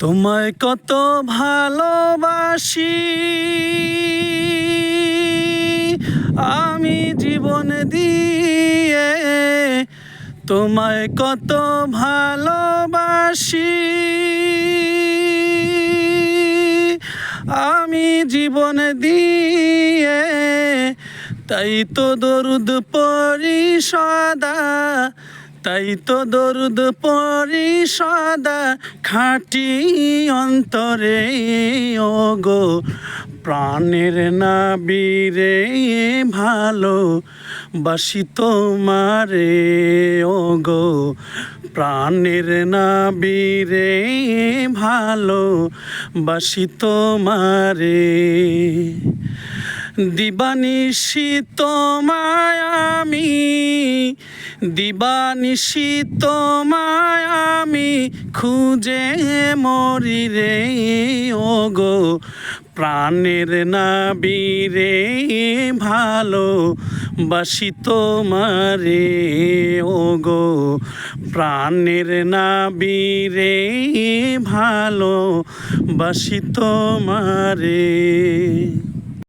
তোমায় কত ভালোবাসি আমি জীবন দিয়ে, তোমায় কত ভালোবাসি আমি জীবন দিয়ে। তাই তো দরুদ পড়ি সদা, তাই তো দরুদ পড়ি সদা খাঁটি অন্তরে। ওগো প্রাণের নাবিরে ভালো বাসি তোমারে, ওগো প্রাণের নাবিরে ভালো বাসি তোমারে। দিবানিশি তোমায় আমি, দিবানিশি তোমায় আমি খুঁজে মরি রে। ওগো প্রাণের নাবিরে ভালো বাসি তোমারে, ওগো প্রাণের নাবিরে ভালো বাসি তোমারে।